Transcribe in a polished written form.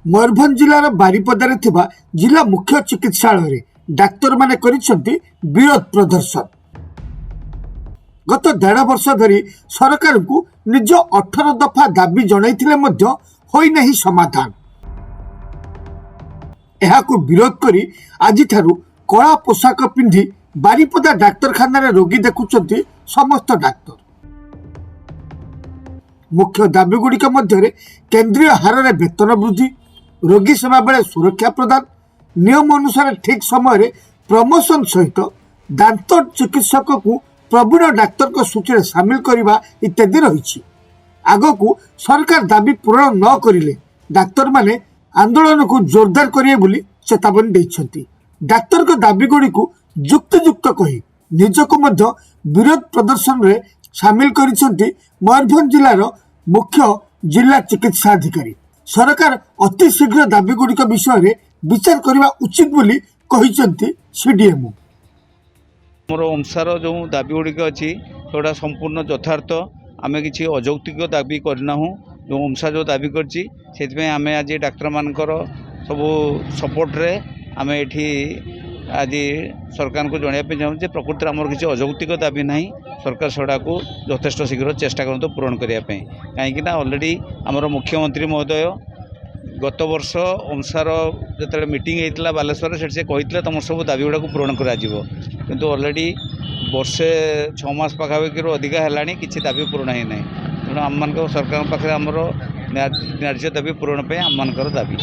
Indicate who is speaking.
Speaker 1: मयूरभंज जिलार बारिपदारे थिबा जिला मुख्य चिकित्सालय डाक्तर माने करिसेंती विरोध प्रदर्शन। गत 1.5 वर्ष धरी सरकार को निज 18 दफा दाबी जणाइथिले मध्य होई नहीं समाधान। एहाकु विरोध करी आज ठारू कला पोशाक पिंधि बारिपदा डाक्तरखाना रे रोगी देखुचंती समस्त डाक्तर। मुख्य दाबी गुड़िक मध्य केंद्रीय हार रे वेतन वृद्धि, रोगी सेवा बेले सुरक्षा प्रदान, नियम अनुसार ठीक समय प्रमोशन सहित दांत चिकित्सक को प्रवीण डाक्तर को सूची में सामिल करने इत्यादि रही। आग को सरकार दाबी पूरण न करिले डाक्तर माने आंदोलन को जोरदार करिए बोली चेतावनी देइछंती। डाक्तर को दाबी गुड़ी को युक्त कही निजको मध्य विरोध प्रदर्शन रे सामिल करिसेंती मयूरभंज जिलार मुख्य जिला चिकित्सा अधिकारी। सरकार अति शीघ्र दाबी गुड़िक विषय में विचार करने उचित बोली कहिसेंती सीडीएमओ।
Speaker 2: मोर ओमसार जो दाबी गुड़िक अच्छी सेटा संपूर्ण यथार्थ, आम किसी अजौक्तिक दाबी करना जो ओमसा जो दाबी कर आम आज डाक्तर मानकर सब सपोर्ट रे आम एठी आज सरकार को जनवाई चाहूँ प्रकृति आमर किसी अजौक्तिक दाबी ना। सरकार सेटा को यथेष्ट शीघ्र चेष्टा करते पूरण करने कहीं ऑलरेडी आमर मुख्यमंत्री महोदय गत वर्ष ओमसार जो मीटिंग होता बालेश्वर से कहते तुम सब दाबी गुड़ा पूरण कर ऑलरेडी वर्षे 6 मास पाखापाखि अधिका है किसी दाबी पूरण ही ना। तेणु आम मान सरकार पाखे आमर न्याय्य दाबी पूरण आम मान दाबी।